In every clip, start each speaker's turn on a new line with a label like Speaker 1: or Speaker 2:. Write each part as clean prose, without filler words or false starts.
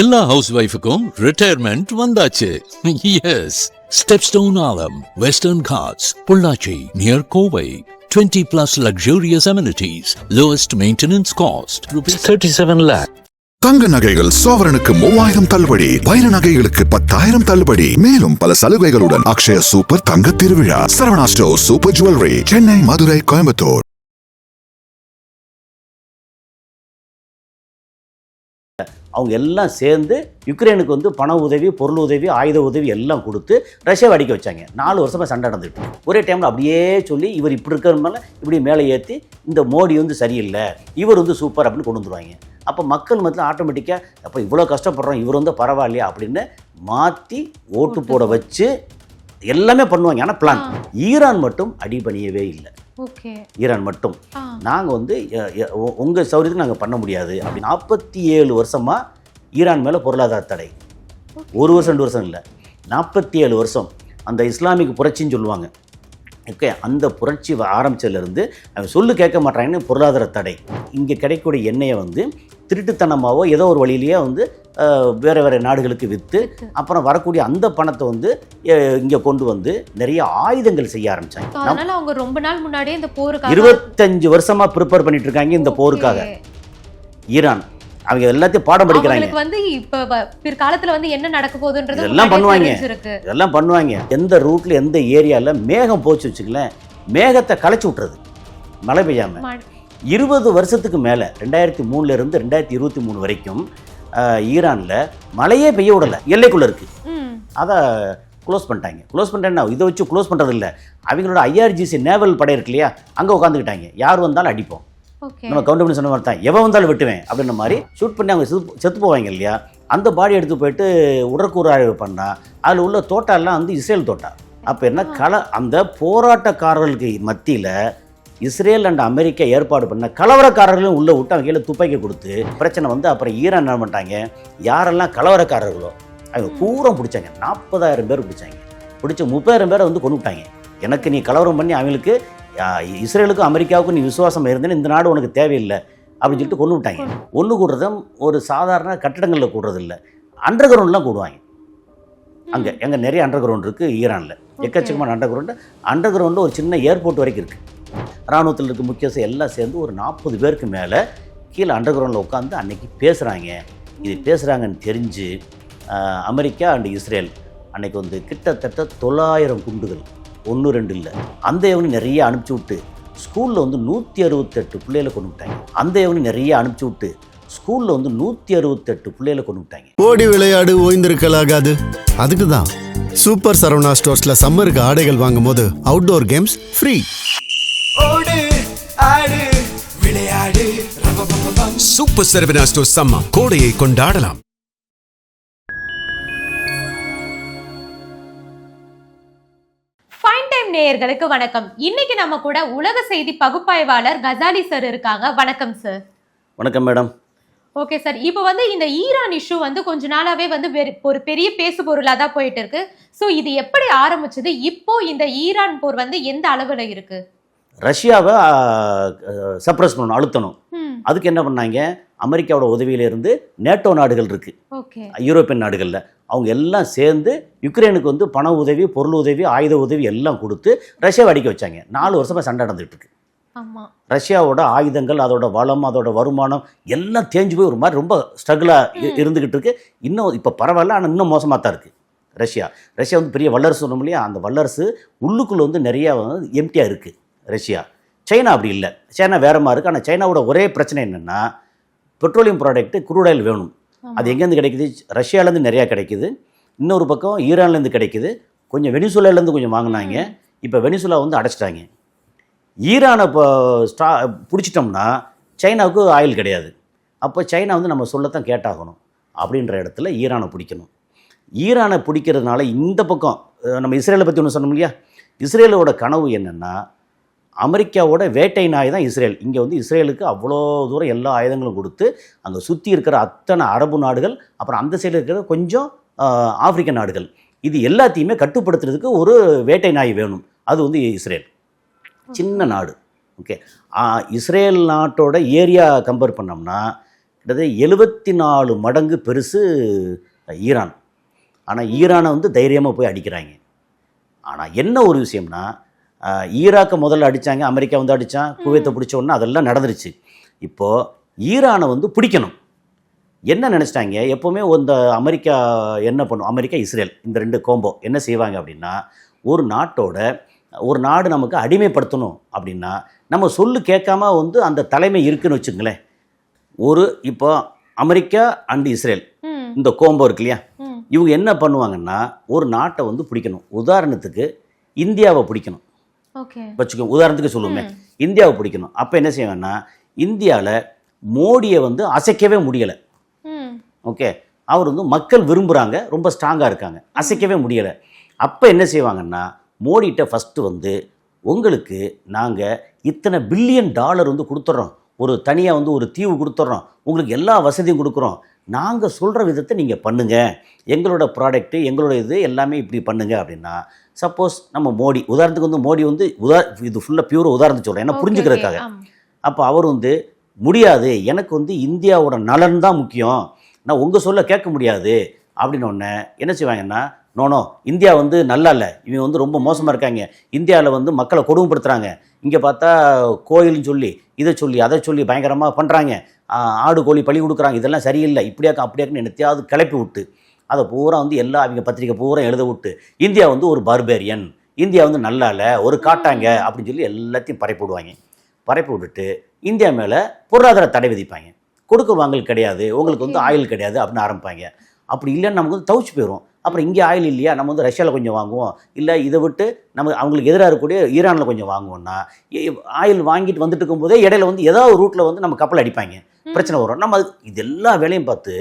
Speaker 1: எல்லா ஹவுஸ் ஒய்ஃபுக்கும் ரிட்டையர்மெண்ட் வந்தாச்சு. எஸ், ஸ்டெப்ஸ்டோன் ஆலம், Western Ghats, Pollachi near Kovai. 20+ luxurious amenities, lowest maintenance cost, ₹37 lakh.
Speaker 2: தங்க நகைகள் சோவரனுக்கு 3000 தள்ளுபடி, வைர நகைகளுக்கு 10,000 தள்ளுபடி, மேலும் பல சலுகைகளுடன் அக்ஷய சூப்பர் தங்க திருவிழா. Saravana store super jewellery, Chennai, Madurai, Coimbatore.
Speaker 3: அவங்க எல்லாம் சேர்ந்து யுக்ரைனுக்கு வந்து பண உதவி, பொருள் உதவி, ஆயுத உதவி எல்லாம் கொடுத்து ரஷ்யாவை அடிக்க வச்சாங்க. 4 வருஷமாக சண்டை நடந்துட்டு ஒரே டைமில் அப்படியே சொல்லி இவர் இப்படி இருக்கிறதுனால இப்படி மேலே ஏற்றி இந்த மோடி வந்து சரியில்லை, இவர் வந்து சூப்பர் அப்படின்னு கொண்டு வந்துடுவாங்க. அப்போ மக்கள் மத்தியில் ஆட்டோமேட்டிக்காக அப்போ இவ்வளோ கஷ்டப்படுறோம், இவர் வந்து பரவாயில்லையா அப்படின்னு மாற்றி ஓட்டு போட வச்சு எல்லாமே பண்ணுவாங்க. ஆனால் பிளான். ஈரான் மட்டும் அடிபணியவே இல்லை. ஈரான் மட்டும் நாங்கள் வந்து உங்கள் சௌரியத்துக்கு நாங்கள் பண்ண முடியாது அப்படி 47 வருஷமாக ஈரான் மேலே பொருளாதார தடை. 1 வருஷம் 2 வருஷம் இல்லை, 47 வருஷம். அந்த இஸ்லாமிக் புரட்சின்னு சொல்லுவாங்க. ஓகே, அந்த புரட்சி ஆரம்பித்ததுலேருந்து அவங்க சொல்லு கேட்க மாட்டாங்கன்னு பொருளாதார தடை. இங்கே கிடைக்கக்கூடிய எண்ணெயை வந்து திருட்டுத்தனமாவோ ஏதோ ஒரு வழியிலேயே வந்து வேறு வேறு நாடுகளுக்கு விற்று அப்புறம் வரக்கூடிய அந்த பணத்தை வந்து இங்கே கொண்டு வந்து நிறைய ஆயுதங்கள் செய்ய ஆரம்பித்தாங்க.
Speaker 4: அதனால அவங்க ரொம்ப நாள் முன்னாடியே இந்த போருக்காக
Speaker 3: 25 வருஷமாக ப்ரிப்பேர் பண்ணிட்டு இருக்காங்க இந்த போருக்காக. ஈரான் அவங்க எல்லாத்தையும் பாடம் படிக்கிறாங்க.
Speaker 4: வந்து இப்ப பிற்காலத்துல வந்து என்ன நடக்க போகுதுன்றது
Speaker 3: எல்லாம் பண்ணுவாங்க. இதெல்லாம் பண்ணுவாங்க. எந்த ரூட்ல எந்த ஏரியாவில் மேகம் போச்சு வச்சுக்கலேன், மேகத்தை களைச்சி விட்டுறது மழை பெய்யாம. 20 வருஷத்துக்கு மேலே 2003 இருந்து 2023 வரைக்கும் ஈரானில் மழையே பெய்ய விடலை. எல்லைக்குள்ளே இருக்குது. அதை க்ளோஸ் பண்ணிட்டாங்க. க்ளோஸ் பண்ணிட்டேன்னா இதை வச்சு க்ளோஸ் பண்ணுறது இல்லை, அவங்களோட IRGC நேவல் படை இருக்கு இல்லையா, அங்கே உட்காந்துக்கிட்டாங்க. யார் வந்தாலும் அடிப்போம், நம்ம கவுண்டர் பண்ணி சொன்ன மாதிரி தான், எவன் வந்தாலும் வெட்டுவேன் அப்படின்ற மாதிரி ஷூட் பண்ணி அவங்க செத்து போவாங்க இல்லையா. அந்த பாடி எடுத்து போயிட்டு உடற்கூறு ஆய்வு பண்ணால் அதில் உள்ள தோட்டாலாம் வந்து இஸ்ரேல் தோட்டா. அப்போ என்ன அந்த போராட்டக்காரர்களுக்கு மத்தியில் இஸ்ரேல் அண்ட் அமெரிக்கா ஏற்பாடு பண்ண கலவரக்காரர்களும் உள்ளே விட்டு அவங்க கீழே துப்பாக்கி கொடுத்து பிரச்சனை வந்து அப்புறம் ஈரான் என்ன பண்ணிட்டாங்க, யாரெல்லாம் கலவரக்காரர்களோ அவங்க பூரா பிடிச்சாங்க. 40,000 பேர் பிடிச்சாங்க. பிடிச்ச 30,000 பேரை வந்து கொண்டு விட்டாங்க. எனக்கு நீ கலவரம் பண்ணி அவங்களுக்கு இஸ்ரேலுக்கும் அமெரிக்காவுக்கும் நீ விசுவாசம் இருந்தேன்னு இந்த நாடு உனக்கு தேவையில்லை அப்படின்னு சொல்லிட்டு கொண்டு விட்டாங்க. ஒன்று கூடுறதும் ஒரு சாதாரண கட்டிடங்களில் கூடுறது இல்லை, அண்டர் கிரவுண்ட்லாம் கூடுவாங்க. அங்கே நிறைய அண்டர் கிரவுண்ட் இருக்குது ஈரானில், எக்கச்சக்கமான அண்டர் கிரவுண்டு. அண்டர் கிரவுண்டில் ஒரு சின்ன ஏர்போர்ட் வரைக்கும் இருக்குது. இராணுவத்தில் இருக்க முக்கியஸ்தர் எல்லாம் சேர்ந்து ஒரு 40 பேருக்கு மேலே கீழே அண்டர் கிரவுண்டில் உட்காந்து அன்றைக்கி பேசுகிறாங்க. இது பேசுகிறாங்கன்னு தெரிஞ்சு அமெரிக்கா அண்ட் இஸ்ரேல் அன்றைக்கி வந்து கிட்டத்தட்ட 900 குண்டுகள், 1-2 இல்லை, அந்த எவனி நிறைய அனுப்பிச்சி விட்டு ஸ்கூலில் வந்து 168 பிள்ளைகளை கொண்டு விட்டாங்க. அந்த எவனி நிறைய அனுப்பிச்சி விட்டு ஸ்கூலில் வந்து 168 பிள்ளைகளை கொண்டு விட்டாங்க.
Speaker 5: ஓடி விளையாடு ஓய்ந்திருக்கலாகாது. அதுக்கு தான் சூப்பர் சரவணா ஸ்டோர்ஸில் சம்மருக்கு ஆடைகள் வாங்கும் போது அவுட்டோர் கேம்ஸ் ஃப்ரீ.
Speaker 6: ஓடு ஆடு விளையாடு.
Speaker 7: சூப்பர் சரவணா ஸ்டோர்ஸ் சம்மா கோடையை கொண்டாடலாம்.
Speaker 4: ஃபைன் டைம் நேயர்களுக்கு வணக்கம். இன்னைக்கு நம்ம கூட உலக செய்தி பகுப்பாய்வாளர் கசாலி சார் இருக்காங்க. வணக்கம் சார்.
Speaker 3: வணக்கம் மேடம்.
Speaker 4: ஓகே சார், இப்போ வந்து இந்த ஈரான் இஷ்யூ வந்து கொஞ்ச நாளாவே வந்து ஒரு பெரிய பேசு பொருளாக தான் போயிட்டு இருக்கு. ஸோ இது எப்படி ஆரம்பிச்சது, இப்போ இந்த ஈரான் போர் வந்து எந்த அளவில் இருக்கு?
Speaker 3: ரஷ்யாவை சப்ரஸ் பண்ணணும், அழுத்தணும். அதுக்கு என்ன பண்ணாங்க, அமெரிக்காவோட உதவியிலிருந்து நேட்டோ நாடுகள் இருக்குது, யூரோப்பியன் நாடுகளில் அவங்க எல்லாம் சேர்ந்து யுக்ரைனுக்கு வந்து பண உதவி, பொருள் உதவி, ஆயுத உதவி எல்லாம் கொடுத்து ரஷ்யாவை அடிக்க வச்சாங்க. 4 வருஷமாக சண்டை நடந்துகிட்டு இருக்கு. ரஷ்யாவோட ஆயுதங்கள், அதோட வளம், அதோட வருமானம் எல்லாம் தேஞ்சு போய் ஒரு மாதிரி ரொம்ப ஸ்ட்ரகிளாக இருந்துக்கிட்டு இருக்கு. இன்னும் இப்போ பரவாயில்ல, ஆனால் இன்னும் மோசமாக தான் இருக்குது. ரஷ்யா வந்து பெரிய வல்லரசு சொன்னோம் இல்லையா, அந்த வல்லரசு உள்ளுக்குள்ளே வந்து நிறையா வந்து எம்டியாக இருக்குது ரஷ்யா. சைனா அப்படி இல்லை, சைனா வேற மாதிரி இருக்குது. ஆனால் சைனாவோட ஒரே பிரச்சனை என்னென்னா, பெட்ரோலியம் ப்ராடக்ட்டு குரூட் ஆயில் வேணும். அது எங்கேருந்து கிடைக்குது, ரஷ்யாவிலேருந்து நிறையா கிடைக்குது, இன்னொரு பக்கம் ஈரான்லேருந்து கிடைக்குது, கொஞ்சம் வெனிசுலாலேருந்து கொஞ்சம் வாங்கினாங்க. இப்போ வெனிசுலா வந்து அடைச்சிட்டாங்க. ஈரானை இப்போ பிடிச்சிட்டோம்னா சைனாவுக்கு ஆயில் கிடையாது. அப்போ சைனா வந்து நம்ம சொல்லத்தான் கேட்டாகணும். அப்படின்ற இடத்துல ஈரானை பிடிக்கணும். ஈரானை பிடிக்கிறதுனால இந்த பக்கம் நம்ம இஸ்ரேலை பற்றி ஒன்று சொன்னோம் இல்லையா, இஸ்ரேலோட கனவு என்னென்னா, அமெரிக்காவோட வேட்டை நாய் தான் இஸ்ரேல். இங்கே வந்து இஸ்ரேலுக்கு அவ்வளோ தூரம் எல்லா ஆயுதங்களும் கொடுத்து அங்கே சுற்றி இருக்கிற அத்தனை அரபு நாடுகள், அப்புறம் அந்த சைடில் இருக்கிற கொஞ்சம் ஆப்பிரிக்க நாடுகள், இது எல்லாத்தையுமே கட்டுப்படுத்துறதுக்கு ஒரு வேட்டை நாய் வேணும். அது வந்து இஸ்ரேல். சின்ன நாடு. ஓகே, இஸ்ரேல் நாட்டோட ஏரியா கம்பேர் பண்ணோம்னா கிட்டத்தட்ட 74 மடங்கு பெருசு ஈரான். ஆனால் ஈரானை வந்து தைரியமாக போய் அடிக்கிறாங்க. ஆனால் என்ன ஒரு விஷயம்னா, ஈராக்கை முதல்ல அடித்தாங்க, அமெரிக்கா வந்து அடித்தான், குவைத்தை பிடிச்ச உடனே அதெல்லாம் நடந்துருச்சு. இப்போது ஈரானை வந்து பிடிக்கணும். என்ன நினச்சிட்டாங்க, எப்போவுமே இந்த அமெரிக்கா என்ன பண்ணும், அமெரிக்கா இஸ்ரேல் இந்த 2 கோம்போ என்ன செய்வாங்க அப்படின்னா, ஒரு நாடு நமக்கு அடிமைப்படுத்தணும் அப்படின்னா நம்ம சொல்லு கேட்காம வந்து அந்த தலைமை இருக்குன்னு வச்சுங்களேன். இப்போ அமெரிக்கா அண்ட் இஸ்ரேல் இந்த கோம்போ இருக்கு இல்லையா, இவங்க என்ன பண்ணுவாங்கன்னா ஒரு நாட்டை வந்து பிடிக்கணும். உதாரணத்துக்கு இந்தியாவை பிடிக்கணும் வச்சுக்கோ, உதாரணத்துக்கு சொல்லுவோமே, இந்தியாவை பிடிக்கணும். அப்போ என்ன செய்வாங்கன்னா, இந்தியாவில் மோடியை வந்து அசைக்கவே முடியலை. ஓகே, அவர் வந்து மக்கள் விரும்புகிறாங்க, ரொம்ப ஸ்ட்ராங்காக இருக்காங்க, அசைக்கவே முடியலை. அப்போ என்ன செய்வாங்கன்னா, மோடிகிட்ட ஃபஸ்ட்டு வந்து உங்களுக்கு நாங்கள் இத்தனை பில்லியன் டாலர் வந்து கொடுத்துட்றோம், ஒரு தனியாக வந்து ஒரு தீவு கொடுத்துட்றோம், உங்களுக்கு எல்லா வசதியும் கொடுக்குறோம், நாங்கள் சொல்கிற விதத்தை நீங்கள் பண்ணுங்கள், எங்களோட ப்ராடக்ட்டு எங்களோட இது எல்லாமே இப்படி பண்ணுங்கள் அப்படின்னா, சப்போஸ் நம்ம மோடி உதாரணத்துக்கு வந்து மோடி வந்து இது ஃபுல்லாக பியூர் உதாரணத்துக்கு சொல்கிறேன், ஏன்னா புரிஞ்சுக்கிறதுக்காக. அப்போ அவர் வந்து முடியாது, எனக்கு வந்து இந்தியாவோட நலன் தான் முக்கியம், நான் உங்கள் சொல்ல கேட்க முடியாது அப்படின்னோடனே என்ன செய்வாங்கன்னா, நோனோ இந்தியா வந்து நல்லா இல்லை, இவங்க வந்து ரொம்ப மோசமாக இருக்காங்க, இந்தியாவில் வந்து மக்களை கொடுமைப்படுத்துகிறாங்க, இங்கே பார்த்தா கோயில்னு சொல்லி இதை சொல்லி அதை சொல்லி பயங்கரமாக பண்ணுறாங்க, ஆடு கோழி பழி கொடுக்குறாங்க, இதெல்லாம் சரியில்லை, இப்படியாக்க அப்படியாக்குன்னு என்னத்தையாவது கிளப்பி விட்டு அதை பூரா வந்து அவங்க பத்திரிக்கை பூரா எழுத விட்டு இந்தியா வந்து ஒரு பார்பேரியன், இந்தியா வந்து நல்லா இல்லை, ஒரு காட்டாங்க அப்படின்னு சொல்லி எல்லாத்தையும் பரப்பி விட்டுட்டு இந்தியா மேலே பொருளாதார தடை விதிப்பாங்க. கொடுக்க வாங்கல் கிடையாது, உங்களுக்கு வந்து ஆயில் கிடையாது அப்படின்னு ஆரம்பிப்பாங்க. அப்படி இல்லைன்னு நமக்கு வந்து தவிச்சு போயிடும். அப்புறம் இங்கே ஆயில் இல்லையா, நம்ம வந்து ரஷ்யாவில் கொஞ்சம் வாங்குவோம், இல்லை இதை விட்டு நம்ம அவங்களுக்கு எதிராக இருக்கக்கூடிய ஈரானில் கொஞ்சம் வாங்குவோம்னா, ஆயில் வாங்கிட்டு வந்துட்டு இருக்கும்போதே இடையில வந்து ஏதாவது ரூட்டில் வந்து நம்ம கப்பல் அடிப்பாங்க, பிரச்சனை வரும். நம்ம இது எல்லா வேலையும் பார்த்து,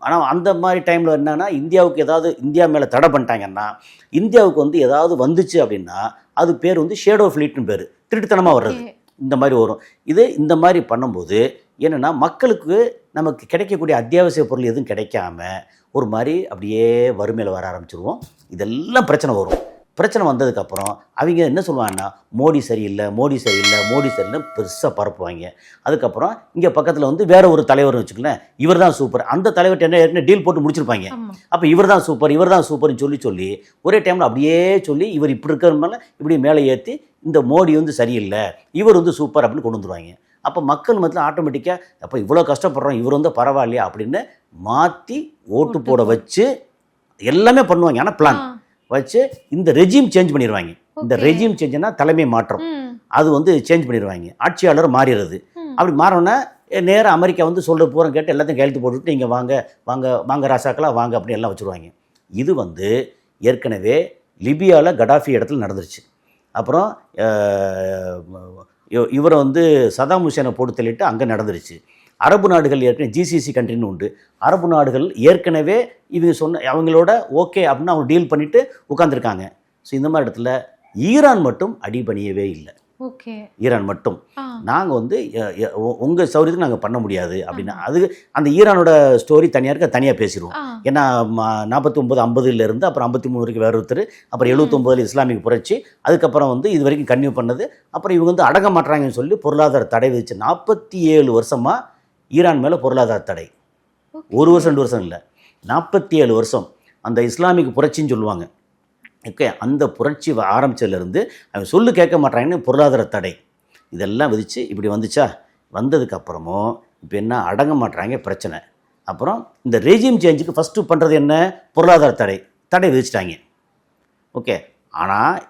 Speaker 3: ஆனால் அந்த மாதிரி டைமில் என்னென்னா, இந்தியாவுக்கு ஏதாவது இந்தியா மேலே தடை பண்ணிட்டாங்கன்னா, இந்தியாவுக்கு வந்து ஏதாவது வந்துச்சு அப்படின்னா அது பேர் வந்து ஷேடோ ஃப்ளீட்னு பேர், திருட்டுத்தனமாக வர்றது, இந்த மாதிரி வரும். இந்த மாதிரி பண்ணும்போது என்னென்னா, மக்களுக்கு நமக்கு கிடைக்கக்கூடிய அத்தியாவசிய பொருள் எதுவும் கிடைக்காம ஒரு மாதிரி அப்படியே வறுமையில் வர ஆரம்பிச்சிருவோம். இதெல்லாம் பிரச்சனை வரும். பிரச்சனை வந்ததுக்கப்புறம் அவங்க என்ன சொல்லுவாங்கன்னா, மோடி சரியில்லை பெருசாக பரப்புவாங்க. அதுக்கப்புறம் இங்கே பக்கத்தில் வந்து வேற ஒரு தலைவர் வச்சுக்கலேன், இவர் தான் சூப்பர், அந்த தலைவர்கிட்ட என்ன ஏற்கனவே டீல் போட்டு முடிச்சிருப்பாங்க. அப்போ இவர் தான் சூப்பர்னு சொல்லி ஒரே டைமில் அப்படியே சொல்லி இவர் இப்படி இருக்கிறதுனால இப்படி மேலே ஏற்றி இந்த மோடி வந்து சரியில்லை, இவர் வந்து சூப்பர் அப்படின்னு கொண்டு வந்துருவாங்க. அப்போ மக்கள் மத்தியில் ஆட்டோமேட்டிக்காக அப்போ இவ்வளோ கஷ்டப்படுறோம், இவர் வந்து பரவாயில்லையா அப்படின்னு மாற்றி ஓட்டு போட வச்சு எல்லாமே பண்ணுவாங்க. ஆனால் பிளான் வச்சு இந்த ரெஜிம் சேஞ்ச் பண்ணிடுவாங்க. இந்த ரெஜிம் சேஞ்சுனா தலைமை மாற்றம், அது வந்து சேஞ்ச் பண்ணிடுவாங்க, ஆட்சியாளர் மாறிடுறது. அப்படி மாறினோன்னா நேராக அமெரிக்கா வந்து சொல்கிற பூரா கேட்டு எல்லாத்தையும் கையெழுத்து போட்டுவிட்டு நீங்கள் வாங்க ராசாக்கெல்லாம் வாங்க அப்படின்னு எல்லாம் வச்சுருவாங்க. இது வந்து ஏற்கனவே லிபியாவில் கடாஃபி இடத்துல நடந்துருச்சு. அப்புறம் இவரை வந்து சதாம் ஹுசேனை போட்டு தள்ளிட்டு அங்கே நடந்துருச்சு. அரபு நாடுகள் ஏற்கனவே ஜிசிசி கண்ட்ரின்னு உண்டு, அரபு நாடுகள் ஏற்கனவே இவங்க அவங்களோட ஓகே அப்படின்னு அவங்க டீல் பண்ணிவிட்டு உட்காந்துருக்காங்க. ஸோ இந்த மாதிரி இடத்துல ஈரான் மட்டும் அடிபணியவே இல்லை. ஈரான் மட்டும் நாங்கள் வந்து உங்கள் சௌரியத்துக்கு நாங்கள் பண்ண முடியாது அப்படின்னா, அது அந்த ஈரானோட ஸ்டோரி தனியாக பேசிடுவோம். ஏன்னா 49 50 அப்புறம் 53 வரைக்கும் வேற ஒருத்தர், அப்புறம் 79 இஸ்லாமிக் புரட்சி, அதுக்கப்புறம் வந்து இது வரைக்கும் கன்டினியூ பண்ணது. அப்புறம் இவங்க வந்து அடங்க மாட்டாங்கன்னு சொல்லி பொருளாதார தடை விதிச்சு 47 வருஷமாக ஈரான் மேலே பொருளாதார தடை. 1 வருஷம் 2 வருஷம் இல்லை, 47 வருஷம். அந்த இஸ்லாமிக் புரட்சின்னு சொல்லுவாங்க. ஓகே, அந்த புரட்சி ஆரம்பித்ததுலேருந்து அவன் சொல்லு கேட்க மாட்டாங்கன்னு பொருளாதார தடை இதெல்லாம் விதித்து இப்படி வந்துச்சா. வந்ததுக்கப்புறமும் இப்போ என்ன, அடங்க மாட்டாங்க பிரச்சனை. அப்புறம் இந்த ரெஜிம் சேஞ்சுக்கு ஃபஸ்ட்டு பண்ணுறது என்ன, பொருளாதார தடை விதிச்சிட்டாங்க. ஓகே, ஆனால்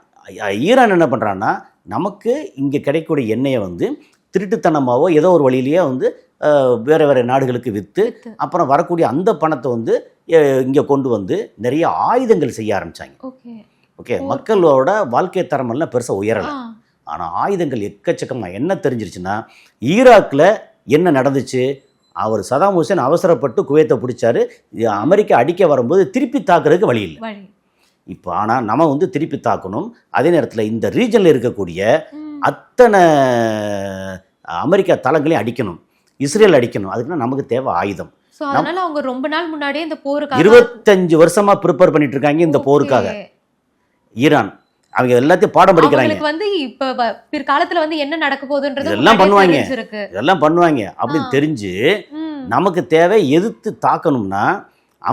Speaker 3: ஈரான் என்ன பண்ணுறான்னா, நமக்கு இங்கே கிடைக்கக்கூடிய எண்ணெயை வந்து திருட்டுத்தனமாவோ ஏதோ ஒரு வழியிலேயே வந்து வேறு நாடுகளுக்கு விற்று அப்புறம் வரக்கூடிய அந்த பணத்தை வந்து இங்கே கொண்டு வந்து நிறைய ஆயுதங்கள் செய்ய ஆரம்பித்தாங்க. ஓகே, மக்களோட வாழ்க்கை தரமெல்லாம் பெருசாக உயரலை, ஆனால் ஆயுதங்கள் எக்கச்சக்கமாக. என்ன தெரிஞ்சிருச்சுன்னா, ஈராக்கில் என்ன நடந்துச்சு, அவர் சதாம் ஹுசேன் அவசரப்பட்டு குவைத்தை பிடிச்சாரு, அமெரிக்கா அடிக்க வரும்போது திருப்பி தாக்குறதுக்கு வழி இல்லை. இப்போ ஆனால் நம்ம வந்து திருப்பி தாக்கணும். அதே நேரத்தில் இந்த ரீஜனில் இருக்கக்கூடிய அத்தனை அமெரிக்கா தளங்களையும் அடிக்கணும், இஸ்ரேல் அடிக்கணும். அதுக்குன்னா நமக்கு தேவை ஆயுதம்.
Speaker 4: அதனால அவங்க ரொம்ப நாள் முன்னாடியே இந்த போருக்கு
Speaker 3: 25 வருஷமா ப்ரிப்பேர் பண்ணிட்டு இருக்காங்க இந்த போருக்காக ஈரான். அவங்க எல்லாத்தையும் பாடம் படிக்கிறாங்க.
Speaker 4: அவங்களுக்கு வந்து இப்ப பிற்காலத்துல வந்து என்ன நடக்க போகுதுன்றது
Speaker 3: இதெல்லாம் பண்ணுவாங்க,
Speaker 4: தெரிஞ்சிருக்கு.
Speaker 3: இதெல்லாம் பண்ணுவாங்க அப்படின்னு தெரிஞ்சு நமக்கு தேவை எதிர்த்து தாக்கணும்னா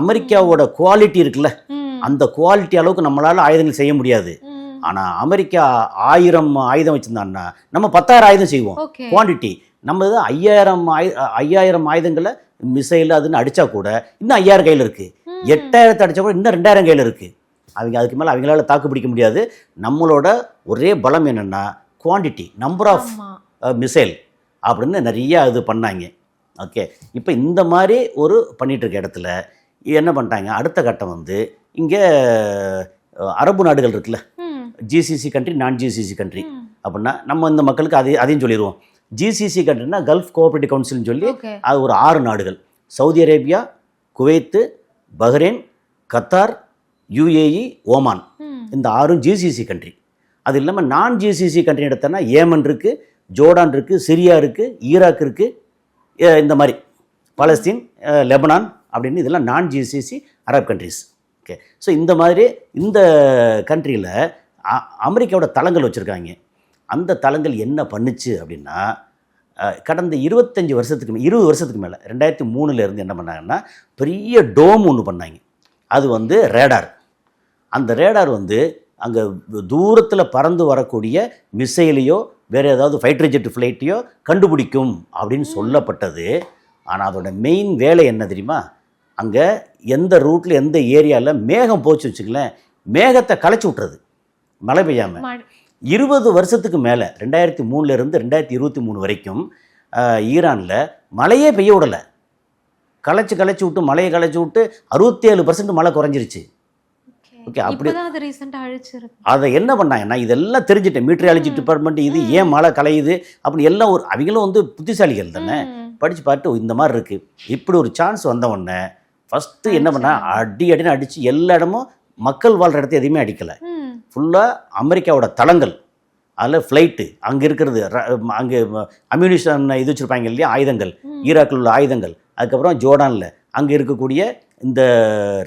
Speaker 3: அமெரிக்காவோட குவாலிட்டி இருக்குல்ல, அந்த குவாலிட்டி அளவுக்கு நம்மளால ஆயுதங்கள் செய்ய முடியாது. ஆனா அமெரிக்கா 1000 ஆயுதம் வச்சிருந்தான்னா நம்ம 10,000 ஆயுதம் செய்வோம். குவான்டிட்டி நம்ம 5000 ஆயுதங்களை மிசைல் அதுன்னு அடிச்சா கூட இன்னும் 5000 கையில் இருக்கு. 8000 அடிச்சா கூட இன்னும் 2000 கையில் இருக்கு. அவங்க அதுக்கு மேலே அவங்களால தாக்கு பிடிக்க முடியாது. நம்மளோட ஒரே பலம் என்னென்னா குவான்டிட்டி, நம்பர் ஆஃப் மிசைல் அப்படின்னு நிறைய இது பண்ணாங்க. ஓகே, இப்போ இந்த மாதிரி ஒரு பண்ணிகிட்டு இருக்க இடத்துல என்ன பண்ணிட்டாங்க, அடுத்த கட்டம் வந்து இங்கே அரபு நாடுகள் இருக்குல்ல, ஜிசிசி கண்ட்ரி, நான் ஜிசிசி கண்ட்ரி அப்படின்னா நம்ம இந்த மக்களுக்கு அதையும் சொல்லிடுவோம். ஜிசிசி கண்ட்ரினா கல்ஃப் கோஆபரேட்டிவ் கவுன்சில்னு சொல்லி அது ஒரு 6 நாடுகள். Saudi Arabia, Kuwait, Bahrain, Qatar, UAE, Oman, இந்த 6 ஜிசிசி கண்ட்ரி. அது இல்லாமல் நான் ஜிசிசி கண்ட்ரி எடுத்தோன்னா ஏமன் இருக்குது, ஜோர்டான் இருக்குது, சிரியா இருக்குது, ஈராக் இருக்குது, இந்த மாதிரி பாலஸ்தீன், லெபனான் அப்படின்னு இதெல்லாம் நான் GCC Arab countries. Okay, so இந்த மாதிரி இந்த கண்ட்ரியில் அமெரிக்காவோட தளங்கள் வச்சுருக்காங்க. அந்த தளங்கள் என்ன பண்ணுச்சு அப்படின்னா, கடந்த 20 வருஷத்துக்கு மேலே 2003 என்ன பண்ணாங்கன்னா பெரிய டோம் ஒன்று பண்ணாங்க. அது வந்து ரேடார். அந்த ரேடார் வந்து அங்கே தூரத்தில் பறந்து வரக்கூடிய மிசைலையோ வேறு ஏதாவது ஃபைட்டர் ஜெட் ஃப்ளைட்டையோ கண்டுபிடிக்கும் அப்படின்னு சொல்லப்பட்டது. ஆனால் அதோட மெயின் வேலை என்ன தெரியுமா, அங்கே எந்த ரூட்டில் எந்த ஏரியாவில் மேகம் போச்சு வச்சுங்களேன், மேகத்தை கலைச்சி விட்றது, மழை பெய்யாமல். 20 வருஷத்துக்கு மேலே 2003 2023 வரைக்கும் ஈரானில் மழையே பெய்ய விடலை. கலைச்சி விட்டு மழையை கலைச்சி விட்டு 67% மழை குறைஞ்சிருச்சு. ஓகே, அப்படி அதை என்ன பண்ணாங்கன்னா, இதெல்லாம் தெரிஞ்சுட்டேன், மீட்ரியாலஜி டிபார்ட்மெண்ட் இது ஏன் மழை கலையுது அப்படி எல்லாம் அவங்களும் வந்து புத்திசாலிகள் தானே, படித்து பார்த்து இந்த மாதிரி இருக்குது. இப்படி ஒரு சான்ஸ் வந்த உடனே ஃபஸ்ட்டு என்ன பண்ணா, அடின்னு அடித்து எல்லா இடமும் மக்கள் வாழ்கிற இடத்த எதையுமே அடிக்கலை. ஃபுல்லாக அமெரிக்காவோட தளங்கள், அதில் ஃப்ளைட்டு, அங்கே இருக்கிறது, அங்கே அம்யூனிஷன் இது வச்சுருப்பாங்க இல்லையா, ஆயுதங்கள், ஈராக்கில் உள்ள ஆயுதங்கள், அதுக்கப்புறம் ஜோர்டானில் அங்கே இருக்கக்கூடிய இந்த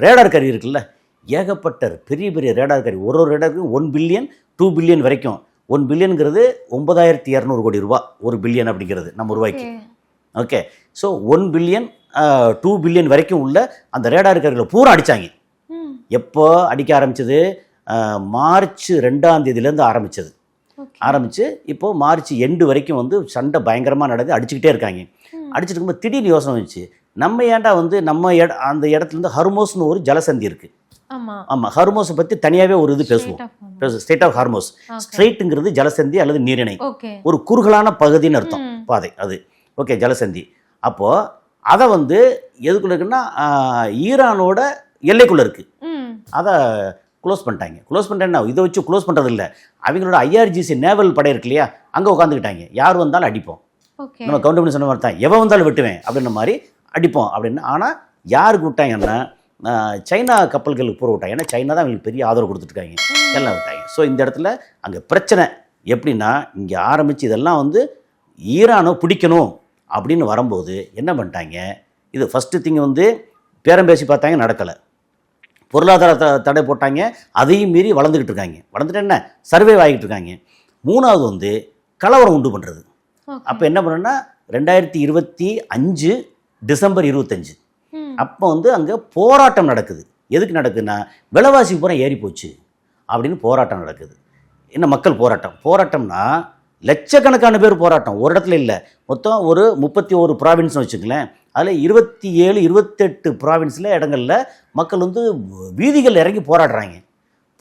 Speaker 3: ரேடார் கருவி இருக்குல்ல, ஏகப்பட்ட பெரிய பெரிய ரேடார் கருவி. ஒரு ரேடாருக்கு 1 பில்லியன் 2 பில்லியன் வரைக்கும். 1 பில்லியனுங்கிறது 9200 கோடி ரூபா, 1 பில்லியன் அப்படிங்கிறது நம்ம ரூபாய்க்கு. ஓகே, ஸோ 1 பில்லியன் 2 பில்லியன் வரைக்கும் உள்ள அந்த ரேடார் கருவிகளை பூரா அடித்தாங்க. எப்போ அடிக்க ஆரம்பிச்சது, மார்ச் 2 ஆரம்பித்தது. ஆரம்பித்து இப்போது மார்ச் எண்டு வரைக்கும் வந்து சண்டை பயங்கரமாக நடந்து அடிச்சுக்கிட்டே இருக்காங்க. அடிச்சுட்டு இருக்கும்போது திடீர்னு யோசனை வந்துச்சு, நம்ம ஏன்டா வந்து நம்ம அந்த இடத்துலேருந்து ஹர்மோஸ்னு ஒரு ஜலசந்தி இருக்குது. ஆமாம், ஹர்மோஸை பற்றி தனியாகவே ஒரு இது பேசுவோம், ஸ்டேட் ஆஃப் ஹர்மோஸ். ஸ்ட்ரெயிட்டுங்கிறது ஜலசந்தி அல்லது நீரிணை, ஒரு குறுகலான பகுதின்னு அர்த்தம், பாதை அது. ஓகே, ஜலசந்தி. அப்போது அதை வந்து எதுக்குள்ள இருக்குன்னா ஈரானோட எல்லைக்குள்ளே இருக்குது. அதை க்ளோஸ் பண்ணிட்டாங்க. க்ளோஸ் பண்ணிட்டேன்னா இதை வச்சு க்ளோஸ் பண்ணுறது இல்லை, அவங்களோட IRGC நேவல் படை இருக்கு இல்லையா, அங்கே உட்காந்துக்கிட்டாங்க. யார் வந்தாலும் அடிப்போம், நம்ம கவுண்டபிள் சொன்ன மாதிரி தான், எவன் வந்தாலும் விட்டுவேன் அப்படின்ற மாதிரி அடிப்போம் அப்படின்னு. ஆனால் யாருக்கு விட்டாங்கன்னா சைனா கப்பல்களுக்கு பூரா விட்டாங்க. ஏன்னா சைனா தான் அவங்களுக்கு பெரிய ஆதரவு கொடுத்துட்ருக்காங்க, எல்லாம் விட்டாங்க. ஸோ இந்த இடத்துல அங்கே பிரச்சனை எப்படின்னா, இங்கே ஆரம்பித்து இதெல்லாம் வந்து ஈரானை பிடிக்கணும் அப்படின்னு வரும்போது என்ன பண்ணிட்டாங்க, இது ஃபஸ்ட்டு திங் வந்து பேரம் பேசி பார்த்தாங்க, நடக்கலை. பொருளாதார தடை போட்டாங்க, அதையும் மீறி வளர்ந்துக்கிட்டு இருக்காங்க. வளர்ந்துட்டு என்ன சர்வைவ் ஆகிட்டு இருக்காங்க. 3வது வந்து கலவரம் உண்டு பண்ணுறது. அப்போ என்ன பண்ணுன்னா 2025 டிசம்பர் 25 அப்போ வந்து அங்கே போராட்டம் நடக்குது. எதுக்கு நடக்குதுன்னா, விலைவாசி பூரா ஏறி போச்சு அப்படின்னு போராட்டம் நடக்குது. என்ன மக்கள் போராட்டம்னா லட்சக்கணக்கான பேர் போராட்டம், ஒரு இடத்துல இல்லை, மொத்தம் ஒரு 31 ப்ராவின்ஸ்னு வச்சுக்கலேன். அதில் 27-28 ப்ராவின்ஸில் இடங்களில் மக்கள் வந்து வீதிகள் இறங்கி போராடுறாங்க.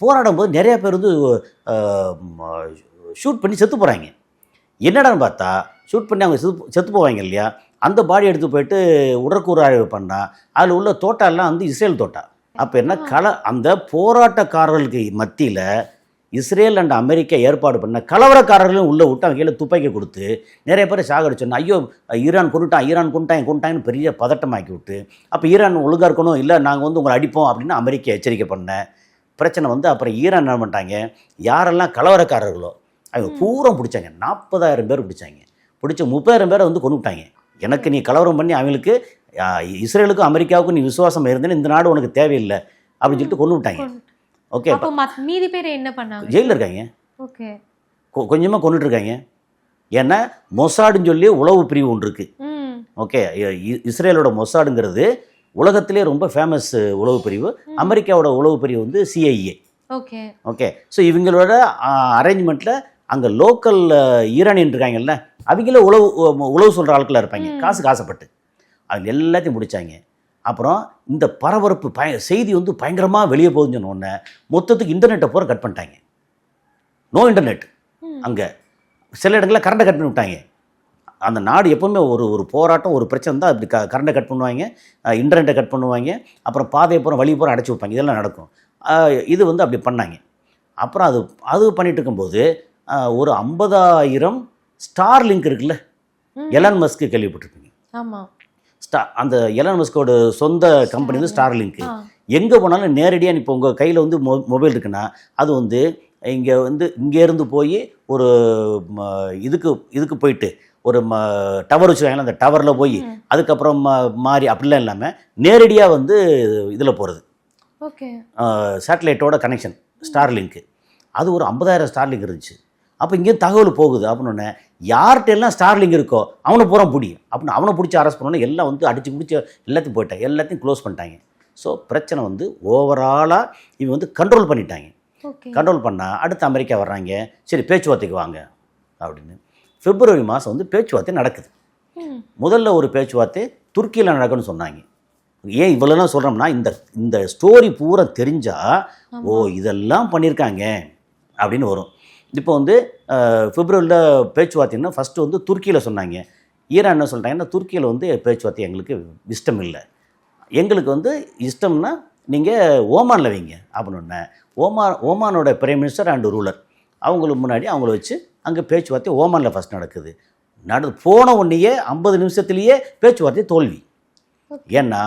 Speaker 3: போராடும்போது நிறையா பேர் வந்து ஷூட் பண்ணி செத்து போகிறாங்க. என்னடான்னு பார்த்தா, ஷூட் பண்ணி அவங்க செத்து போவாங்க இல்லையா, அந்த பாடி எடுத்து போயிட்டு உடற்கூறு ஆய்வு பண்ணால் அதில் உள்ள தோட்டாலாம் வந்து இஸ்ரேல் தோட்டா. அப்போ என்ன அந்த போராட்டக்காரர்களுக்கு மத்தியில் இஸ்ரேல் அண்ட் அமெரிக்கா ஏற்பாடு பண்ண கலவரக்காரர்களும் உள்ளே விட்டு அவங்க கீழே துப்பாக்கி கொடுத்து நிறைய பேரை சாகடிச்சோன்னா, ஐயோ ஈரான் கொண்டுட்டாங்கன்னு பெரிய பதட்டமாக்கி விட்டு, அப்போ ஈரான் ஒழுங்காக இருக்கணும், இல்லை நாங்கள் வந்து உங்களை அடிப்போம் அப்படின்னு அமெரிக்கா எச்சரிக்கை பண்ண பிரச்சனை வந்து, அப்புறம் ஈரான் என்ன பண்ணிட்டாங்க, யாரெல்லாம் கலவரக்காரர்களோ அவங்க பூரா பிடிச்சாங்க. 40,000 பேர் பிடிச்சாங்க. பிடிச்ச 30,000 பேரை வந்து கொண்டு விட்டாங்க. எனக்கு நீ கலவரம் பண்ணி அவங்களுக்கு, இஸ்ரேலுக்கும் அமெரிக்காவுக்கும் நீ விசுவாசம் இருந்தேன்னு இந்த நாடு உனக்கு தேவையில்லை அப்படின்னு சொல்லிட்டு கொண்டு விட்டாங்க. ஓகே,
Speaker 4: அப்போ மீதி பேர் என்ன பண்ணாங்க?
Speaker 3: ஜெயிலில் இருக்காங்க.
Speaker 4: ஓகே,
Speaker 3: கொஞ்சமாக கொண்டுட்டு இருக்காங்க. ஏன்னா மொசாடுன்னு சொல்லி உளவு பிரிவு ஒன்று இருக்குது. ஓகே, இஸ்ரேலோட மொசாடுங்கிறது உலகத்திலே ரொம்ப ஃபேமஸ் உளவு பிரிவு. அமெரிக்காவோட உளவு பிரிவு வந்து CIA.
Speaker 4: Okay,
Speaker 3: okay. ஸோ இவங்களோட அரேஞ்ச்மெண்ட்டில் அங்கே லோக்கல் ஈரானியன் இருக்காங்கல்ல, அவங்களே உளவு சொல்கிற ஆட்களாக இருப்பாங்க, காசுப்பட்டு அவங்க எல்லாத்தையும் முடித்தாங்க. அப்புறம் இந்த பரபரப்பு செய்தி வந்து பயங்கரமாக வெளியே போகுதுன்னு சொன்ன உடனே மொத்தத்துக்கு இன்டர்நெட்டை பூரா கட் பண்ணிட்டாங்க. No internet. அங்கே சில இடங்களில் கரண்ட்டை கட் பண்ணி விட்டாங்க. அந்த நாடு எப்போவுமே ஒரு போராட்டம், ஒரு பிரச்சனை தான் அப்படி கரண்ட்டை கட் பண்ணுவாங்க, இன்டர்நெட்டை கட் பண்ணுவாங்க, அப்புறம் பாதையை பூரா வழி பூரா அடைச்சி வைப்பாங்க. இதெல்லாம் நடக்கும். இது வந்து அப்படி பண்ணாங்க. அப்புறம் அது பண்ணிட்டு இருக்கும்போது ஒரு 50,000 ஸ்டார் லிங்க் இருக்குல்ல, எலான் மஸ்க்கு கேள்விப்பட்டிருப்பீங்க.
Speaker 4: ஆமாம்.
Speaker 3: அந்த எலான் மஸ்கோட சொந்த கம்பெனி வந்து ஸ்டார் லிங்க். எங்கே போனாலும் நேரடியாக இப்போ உங்கள் கையில் வந்து மொபைல் இருக்குன்னா அது வந்து இங்கேருந்து போய் ஒரு இதுக்கு போயிட்டு ஒரு டவர் வச்சுருக்காங்களா, அந்த டவரில் போய் அதுக்கப்புறம் மாறி அப்படிலாம் இல்லாமல் நேரடியாக வந்து இதில் போகிறது.
Speaker 4: ஓகே,
Speaker 3: சேட்டலைட்டோட கனெக்ஷன் ஸ்டார் லிங்க்கு. அது ஒரு 50,000 ஸ்டார் லிங்க் இருந்துச்சு. அப்போ இங்கேயும் தகவல் போகுது அப்படின்னு யார்கிட்ட எல்லாம் ஸ்டார் லிங்க் இருக்கோ அவனை பூரா பிடிக்கும் அப்படின்னு அவனை பிடிச்சி அரெஸ்ட் பண்ணோன்னே எல்லாம் வந்து அடித்து பிடிச்சி எல்லாத்தையும் போயிட்டாங்க, எல்லாத்தையும் க்ளோஸ் பண்ணிட்டாங்க. ஸோ பிரச்சனை வந்து ஓவராலாக இவங்க வந்து கண்ட்ரோல் பண்ணிட்டாங்க. கண்ட்ரோல் பண்ணால் அடுத்து அமெரிக்கா வர்றாங்க, சரி பேச்சுவார்த்தைக்கு வாங்க அப்படின்னு. பிப்ரவரி மாதம் வந்து பேச்சுவார்த்தை நடக்குது. முதல்ல ஒரு பேச்சுவார்த்தை துருக்கியில் நடக்குன்னு சொன்னாங்க. ஏன் இவ்வளோலாம் சொல்கிறோம்னா இந்த ஸ்டோரி பூரா தெரிஞ்சால் இதெல்லாம் பண்ணியிருக்காங்க அப்படின்னு வரும். இப்போ வந்து பிப்ரவரியில் பேச்சுவார்த்தைன்னா ஃபஸ்ட்டு வந்து துருக்கியில் சொன்னாங்க. ஈரான் என்ன சொல்லிட்டாங்கன்னா, துருக்கியில் வந்து பேச்சுவார்த்தை எங்களுக்கு இஷ்டம் இல்லை, எங்களுக்கு வந்து இஷ்டம்னா நீங்கள் ஓமானில் வைங்க அப்படின்னு. ஓமானோட பிரைம் மினிஸ்டர் அண்ட் ரூலர் அவங்களுக்கு முன்னாடி அவங்கள வச்சு அங்கே பேச்சுவார்த்தை ஓமானில் ஃபஸ்ட் நடக்குது. போன உடனேயே 50 நிமிஷத்துலேயே பேச்சுவார்த்தை தோல்வி. ஏன்னா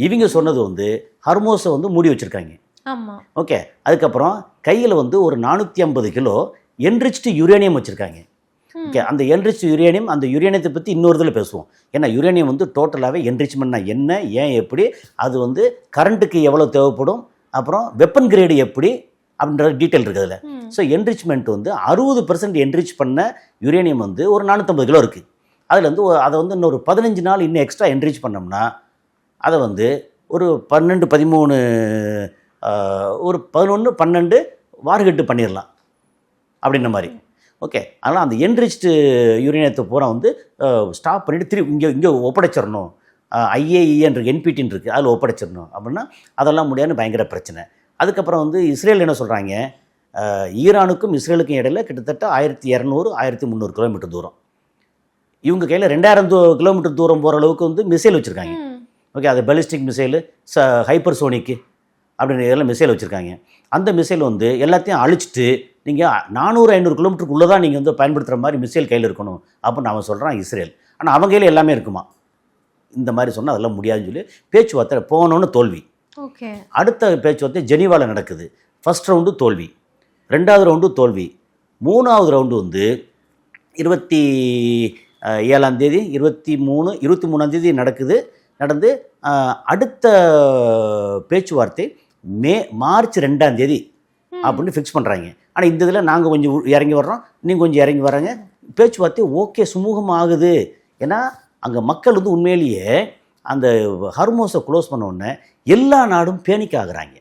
Speaker 3: இவங்க சொன்னது வந்து ஹர்மோஸை வந்து மூடி வச்சுருக்காங்க. ஓகே, அதுக்கப்புறம் கையில் வந்து ஒரு 450 கிலோ என்ரிச்டு யுரேனியம் வச்சுருக்காங்க. ஓகே, அந்த என்ரிச்டு யுரேனியம், அந்த யுரேனியத்தை பற்றி இன்னொரு இதில் பேசுவோம். ஏன்னா யுரேனியம் வந்து டோட்டலாகவே என்ரிச்மெண்ட்னா என்ன, ஏன், எப்படி, அது வந்து கரண்ட்டுக்கு எவ்வளோ தேவைப்படும், அப்புறம் வெப்பன் கிரேடு எப்படி அப்படின்ற டீட்டெயில் இருக்குது அதில். ஸோ என்ரிச்மெண்ட் வந்து 60% என்ரிச் பண்ண யுரேனியம் வந்து ஒரு 450 கிலோ இருக்குது. அதில் வந்து அதை வந்து இன்னொரு 15 நாள் இன்னும் எக்ஸ்ட்ரா என்ரிச் பண்ணோம்னா அதை வந்து ஒரு 12, 13 ஒரு 11, 12 வார்கெட்டு பண்ணிடலாம் அப்படின்ற மாதிரி. ஓகே, அதனால் அந்த என்ரிச்டு யுரேனியத்தை பூரா வந்து ஸ்டாப் பண்ணிவிட்டு திரும்பி இங்கே ஒப்படைச்சிடணும். IAEA NPTன்னு இருக்குது, அதில் ஒப்படைச்சிடணும் அப்படின்னா அதெல்லாம் முடியாதுன்னு பயங்கர பிரச்சனை. அதுக்கப்புறம் வந்து இஸ்ரேல் என்ன சொல்கிறாங்க, ஈரானுக்கும் இஸ்ரேலுக்கும் இடையில கிட்டத்தட்ட 1200, 1300 கிலோமீட்டர் தூரம். இவங்க கையில் 2000 கிலோமீட்டர் தூரம் போகிற அளவுக்கு வந்து மிசைல் வச்சுருக்காங்க. ஓகே, அது பெலிஸ்டிக் மிசைலு, ஹைப்பர்சோனிக்கு அப்படின்னு இதெல்லாம் மிசைல் வச்சுருக்காங்க. அந்த மிசைல் வந்து எல்லாத்தையும் அழிச்சிட்டு நீங்கள் 400-500 கிலோமீட்டருக்குள்ளே தான் நீங்கள் வந்து பயன்படுத்துகிற மாதிரி மிசைல் கையில் இருக்கணும் அப்படின்னு அவன் சொல்கிறான் இஸ்ரேல். ஆனால் அவங்க கையில் எல்லாமே இருக்குமா, இந்த மாதிரி சொன்னால் அதெல்லாம் முடியாதுன்னு சொல்லி பேச்சுவார்த்தை போனோன்னு தோல்வி.
Speaker 4: ஓகே, அடுத்த
Speaker 3: பேச்சுவார்த்தை ஜெனீவாவில் நடக்குது. ஃபர்ஸ்ட் ரவுண்டு தோல்வி, 2வது ரவுண்டு தோல்வி, 3வது ரவுண்டு வந்து 27ஆம் தேதி 23ஆம் தேதி நடந்து அடுத்த பேச்சுவார்த்தை மார்ச் 2ஆம் தேதி அப்படின்னு ஃபிக்ஸ் பண்ணுறாங்க. ஆனால் இந்த இதில் நாங்கள் கொஞ்சம் இறங்கி வர்றோம், நீங்கள் கொஞ்சம் இறங்கி வர்றாங்க, பேச்சுவார்த்தை ஓகே சுமூகமாக ஆகுது. ஏன்னா அங்கே மக்கள் வந்து உண்மையிலேயே அந்த ஹர்மோஸை க்ளோஸ் பண்ண உடனே எல்லா நாடும் பேனிக் ஆகுறாங்க.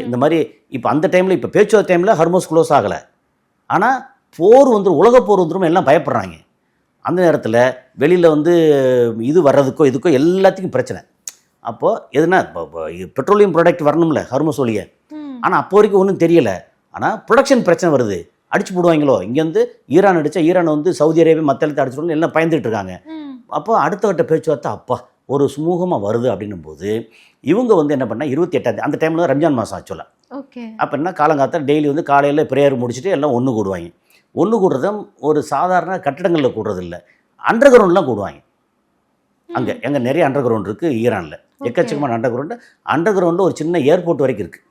Speaker 3: இந்த மாதிரி இப்போ அந்த டைமில் இப்போ பேச்சுவார்த்தை டைமில் ஹர்மோஸ் க்ளோஸ் ஆகலை, ஆனால் போர் வந்துடும், உலக போர் வந்துடும், எல்லாம் பயப்படுறாங்க. அந்த நேரத்தில் வெளியில் வந்து இது வர்றதுக்கோ இதுக்கோ எல்லாத்துக்கும் பிரச்சனை. அப்போது எதுனா பெட்ரோலியம் ப்ராடக்ட் வரணும்ல ஹர்மோஸ் ஒழிய, ஆனால் அப்போ வரைக்கும் ஒன்றும் தெரியலை. ஆனால் ப்ரொடக்ஷன் பிரச்சனை வருது, அடிச்சு போடுவாங்களோ, இங்கேருந்து ஈரான் அடித்தா ஈரான் வந்து சவுதி அரேபியா மற்ற இடத்தை அடிச்சுடணும் எல்லாம் பயந்துட்டு இருக்காங்க. அப்போ அடுத்த கட்ட பேச்சுவார்த்தை அப்பா ஒரு சுமூகமாக வருது அப்படின்னும் போது இவங்க வந்து என்ன பண்ணால் 28ஆம் அந்த டைமில் தான் ரம்ஜான் மாதம் ஆச்சுல.
Speaker 4: ஓகே,
Speaker 3: அப்போ என்ன காலங்காத்தால் டெய்லி வந்து காலையில் ப்ரேயர் முடிச்சுட்டு எல்லாம் ஒன்று கூடுவாங்க. ஒன்று கூடுறதும் ஒரு சாதாரண கட்டிடங்களில் கூடுறது இல்லை, அண்டர் கிரவுண்ட்லாம் கூடுவாங்க. அங்கே நிறைய அண்டர் கிரவுண்ட் இருக்குது ஈரானில், எக்கச்சக்கமான அண்டர் கிரவுண்டு ஒரு சின்ன ஏர்போர்ட் வரைக்கும் இருக்குது.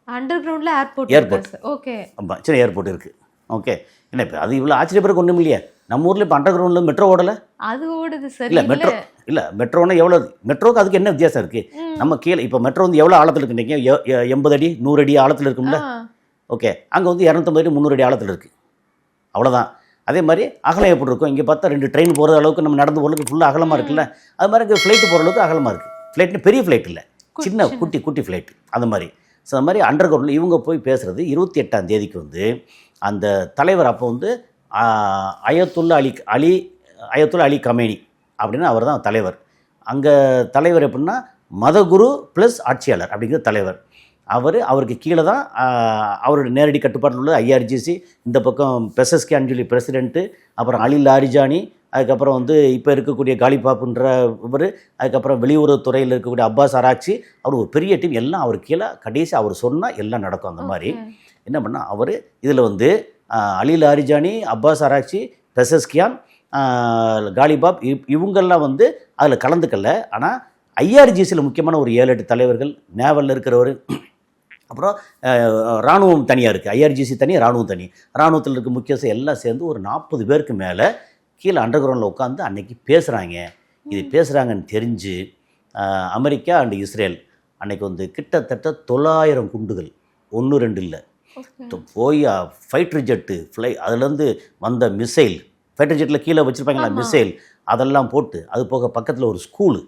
Speaker 4: அண்டர் கிரவுண்டில் ஏர்போர்ட். ஓகே,
Speaker 3: ஆமாம், சின்ன ஏர்போர்ட் இருக்குது. ஓகே, என்ன இப்போ அது இவ்வளோ ஆச்சரியப்படுறதுக்கு ஒன்றும் இல்லையா, நம்ம ஊரில் இப்போ அண்டர் கிரவுண்டில் மெட்ரோ ஓடலை.
Speaker 4: அது ஓடுது சார்.
Speaker 3: இல்லை மெட்ரோ இல்லை, மெட்ரோன்னா எவ்வளோ, மெட்ரோக்கு அதுக்கு என்ன வித்தியாசம் இருக்குது? நம்ம கீழே இப்போ மெட்ரோ வந்து எவ்வளோ ஆழத்தில் இருக்குன்றீங்க? 80 அடி 100 அடி ஆழத்தில் இருக்கும்ல. ஓகே, அங்கே வந்து 250 அடி 300 அடி ஆழத்தில் இருக்குது, அவ்வளோதான். அதே மாதிரி அகலம் எப்படி இருக்கும்? இங்கே பார்த்தா 2 ட்ரெயின் போகிற அளவுக்கு நம்ம நடந்து போகிறதுக்கு ஃபுல்லாக அகலமாக இருக்குல்ல. அது மாதிரி இங்கே ஃப்ளைட்டு போகிற அளவுக்கு அகலமாக இருக்குது. ஃப்ளைட்னு பெரிய ஃப்ளைட் இல்லை, சின்ன குட்டி ஃப்ளைட்டு அந்த மாதிரி. ஸோ அந்த மாதிரி அண்டர் கிரவுண்டில் இவங்க போய் பேசுகிறது 28ஆம் தேதிக்கு வந்து அந்த தலைவர் அப்போ வந்து அயத்துல்லா அலி கமேனி அப்படின்னு அவர் தான் தலைவர். அங்கே தலைவர் எப்படின்னா மதகுரு ப்ளஸ் ஆட்சியாளர் அப்படிங்கிற தலைவர். அவருக்கு கீழே தான் அவருடைய நேரடி கட்டுப்பாட்டில் உள்ள IRGC, இந்த பக்கம் பெசஸ்கியான் சொல்லி பிரசிடென்ட்டு, அப்புறம் அலி லாரிஜானி, அதுக்கப்புறம் வந்து இப்போ இருக்கக்கூடிய காலிபாப்புன்ற இவர், அதுக்கப்புறம் வெளியுறவுத்துறையில் இருக்கக்கூடிய அப்பாஸ் அராக்சி, அவர் ஒரு பெரிய டீம் எல்லாம் அவர் கீழே. கடைசி அவர் சொன்னால் எல்லாம் நடக்கும். அந்த மாதிரி என்ன பண்ணால் அவர் இதில் வந்து Ali Larijani, Abbas Araghchi, Pezeshkian, Ghalibaf இவங்கெல்லாம் வந்து அதில் கலந்துக்கல. ஆனால் IRGCயில் முக்கியமான ஒரு 7-8 தலைவர்கள், நேவலில் இருக்கிறவர், அப்புறம் இராணுவம் தனியாக இருக்குது, IRGC தனி, இராணுவம் தனி. இராணுவத்தில் இருக்க முக்கியஸ்தர் எல்லாம் சேர்ந்து ஒரு 40 பேருக்கு மேலே கீழே அண்டர் கிரவுண்டில் உட்காந்து அன்றைக்கி பேசுகிறாங்க. இது பேசுகிறாங்கன்னு தெரிஞ்சு அமெரிக்கா அண்ட் இஸ்ரேல் அன்றைக்கி வந்து கிட்டத்தட்ட 900 குண்டுகள், 1-2 இல்லை, போய் ஃபைட்டர் ஜெட்டு அதுலேருந்து வந்த மிசைல், ஃபைட்டர் ஜெட்டில் கீழே வச்சுருப்பாங்களா மிசைல், அதெல்லாம் போட்டு, அது போக பக்கத்தில் ஒரு ஸ்கூலு,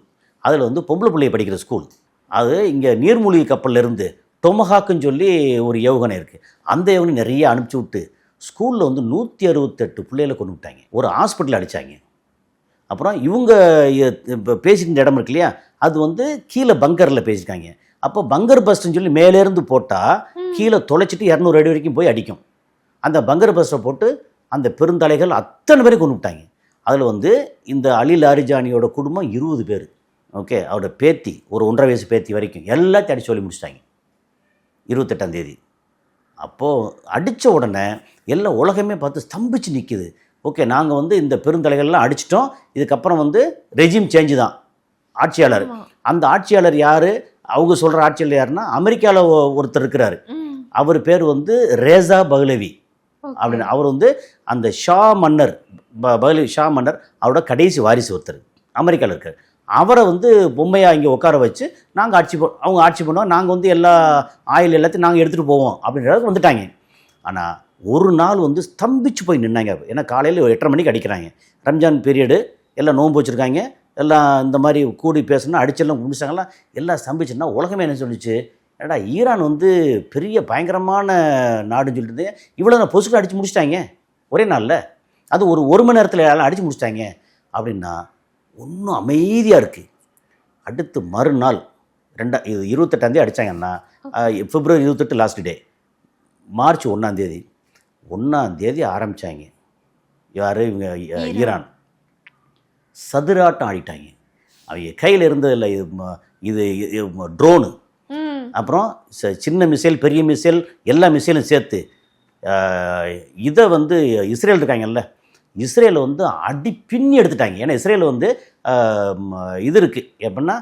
Speaker 3: அதில் வந்து பொம்பளை பிள்ளையை படிக்கிற ஸ்கூல், அது இங்கே நீர்மூழ்கி கப்பல்லேருந்து டொமஹாக்குன்னு சொல்லி ஒரு ஏவுகணை இருக்குது, அந்த ஏவுகணை நிறைய அனுப்பிச்சி விட்டு ஸ்கூலில் வந்து 168 பிள்ளைகளை கொண்டு விட்டாங்க. ஒரு ஹாஸ்பிட்டல் அடித்தாங்க. அப்புறம் இவங்க இப்போ பேசிக்கிற இடம் இருக்கு இல்லையா, அது வந்து கீழே பங்கரில் பேசியிருக்காங்க. அப்போ பங்கர் பஸ்ட்டுன்னு சொல்லி மேலேருந்து போட்டால் கீழே தொலைச்சிட்டு 200 அடி வரைக்கும் போய் அடிக்கும். அந்த பங்கர் பஸ்ட்டை போட்டு அந்த பெருந்தலைகள் அத்தனை பேரை கொண்டு விட்டாங்க. அதில் வந்து இந்த அலி லாரிஜானியோட குடும்பம் 20 பேர். ஓகே, அவரோட பேத்தி ஒரு 1.5 வயசு பேத்தி வரைக்கும் எல்லாத்தையும் அடித்து சொல்லி முடிச்சிட்டாங்க 28ஆம் தேதி. அப்போது அடித்த உடனே எல்லாம் உலகமே பார்த்து ஸ்தம்பிச்சு நிற்கிது. ஓகே, நாங்கள் வந்து இந்த பெருந்தலைகள்லாம் அடிச்சிட்டோம், இதுக்கப்புறம் வந்து ரெஜிம் சேஞ்சு தான், ஆட்சியாளர். அந்த ஆட்சியாளர் யார்? அவங்க சொல்கிற ஆட்சியாளர் யாருன்னா அமெரிக்காவில் ஒருத்தர் இருக்கிறார், அவர் பேர் வந்து ரேசா பஹ்லவி அப்படின்னு. அவர் வந்து அந்த ஷா மன்னர் அவரோட கடைசி வாரிசு ஒருத்தர் அமெரிக்காவில் இருக்கார். அவரை வந்து பொம்மையாக இங்கே உட்கார வச்சு நாங்கள் அவங்க ஆட்சி பண்ணுவோம், நாங்கள் வந்து எல்லா ஆயில் எல்லாத்தையும் நாங்கள் எடுத்துகிட்டு போவோம் அப்படின்றதுக்கு வந்துட்டாங்க. ஆனால் ஒரு நாள் வந்து ஸ்தம்பிச்சு போய் நின்னாங்க. ஏன்னா காலையில் 8:30 மணிக்கு அடிக்கிறாங்க, ரம்ஜான் பீரியடு, எல்லாம் நோன்பு வச்சுருக்காங்க, எல்லாம் இந்த மாதிரி கூடி பேசணும்னா அடிச்செல்லாம் முடிச்சாங்கலாம், எல்லாம் ஸ்தம்பிச்சுன்னா உலகமே என்ன சொல்லிச்சு, ஏடா ஈரான் வந்து பெரிய பயங்கரமான நாடுன்னு சொல்லிட்டு இவ்வளோ நான் பொசுக்கு அடித்து முடிச்சிட்டாங்க ஒரே நாளில், அது ஒரு மணி நேரத்தில் எல்லாம் அடித்து முடிச்சிட்டாங்க அப்படின்னா ஒன்றும் அமைதியாக இருக்குது. அடுத்து மறுநாள் 28ஆம் தேதி அடித்தாங்கன்னா பிப்ரவரி 28 லாஸ்ட் டே, மார்ச் 1ஆம் தேதி ஆரம்பித்தாங்க. யார்? இவங்க ஈரான் சதுராட்டம் ஆடிட்டாங்க. அவங்க கையில் இருந்ததில்லை இது ட்ரோனு, அப்புறம் சின்ன மிசைல், பெரிய மிசைல், எல்லா மிசைலும் சேர்த்து இதை வந்து இஸ்ரேல் இருக்காங்கல்ல, இஸ்ரேலை வந்து அடி பின்னி எடுத்துட்டாங்க. ஏன்னா இஸ்ரேல் வந்து இது இருக்குது எப்படின்னா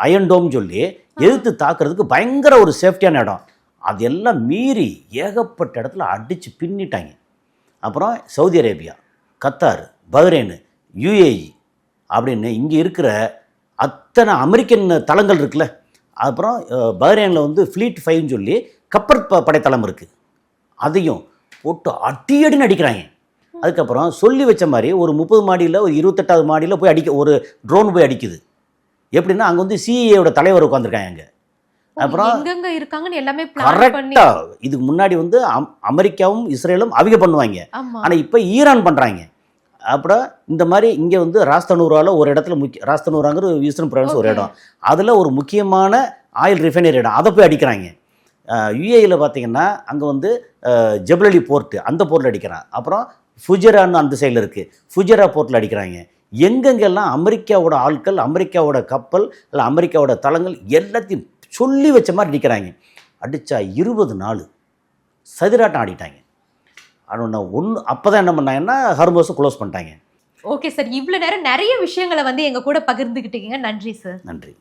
Speaker 3: அயன்டோம் சொல்லி எதிர்த்து தாக்குறதுக்கு பயங்கர ஒரு சேஃப்டியான இடம், அதெல்லாம் மீறி ஏகப்பட்ட இடத்துல அடித்து பின்னிட்டாங்க. அப்புறம் Saudi Arabia, Qatar, Bahrain, UAE அப்படின்னு இங்கே இருக்கிற அத்தனை அமெரிக்கன் தளங்கள் இருக்குல்ல, அப்புறம் பஹ்ரைனில் வந்து ஃப்ளீட் 5ன்னு சொல்லி கப்பற்படைத்தளம் இருக்குது, அதையும் போட்டு அடின்னு அடிக்கிறாங்க. அதுக்கப்புறம் சொல்லி வச்ச மாதிரி ஒரு 30 மாடியில் ஒரு 28வது மாடியில் போய் ஒரு ட்ரோன் போய் அடிக்குது. எப்படின்னா அங்கே வந்து CIAயோட தலைவர் உட்காந்துருக்காங்க அங்கே. அப்புறம்
Speaker 4: எங்கெங்க இருக்காங்கன்னு எல்லாமே
Speaker 3: கரெக்டாக இதுக்கு முன்னாடி வந்து அமெரிக்காவும் இஸ்ரேலும் அவங்க பண்ணுவாங்க, ஆனால் இப்போ ஈரான் பண்ணுறாங்க. அப்புறம் இந்த மாதிரி இங்கே வந்து ராஸ்தனூரால் ஒரு இடத்துல ராஸ்தனூராங்கிற ஈஸ்டர்ன் ப்ராவின்ஸ் ஒரு இடம், அதில் ஒரு முக்கியமான ஆயில் ரிஃபைனரி இடம், அதை போய் அடிக்கிறாங்க. UAEயில் பார்த்தீங்கன்னா அங்கே வந்து ஜபலலி போர்ட்டு, அந்த போர்ட்டில் அடிக்கிறான். அப்புறம் ஃபுஜரான்னு அந்த சைடில் இருக்குது, ஃபுஜரா போர்ட்டில் அடிக்கிறாங்க. எங்கெங்கெல்லாம் அமெரிக்காவோட ஆட்கள், அமெரிக்காவோட கப்பல், இல்லை அமெரிக்காவோட தளங்கள் எல்லாத்தையும் சொல்லி வச்ச மாதிரி அடிக்கிறாங்க. அடித்தா 20 நாள் சதிராட்டம் ஆடிட்டாங்க. ஆனால் அப்போ தான் என்ன பண்ணாங்கன்னா ஹார்மோஸை க்ளோஸ் பண்ணிட்டாங்க.
Speaker 4: ஓகே சார், இவ்வளோ நேரம் நிறைய விஷயங்களை வந்து எங்கள் கூட பகிர்ந்துக்கிட்டீங்க. நன்றி சார்.
Speaker 3: நன்றி.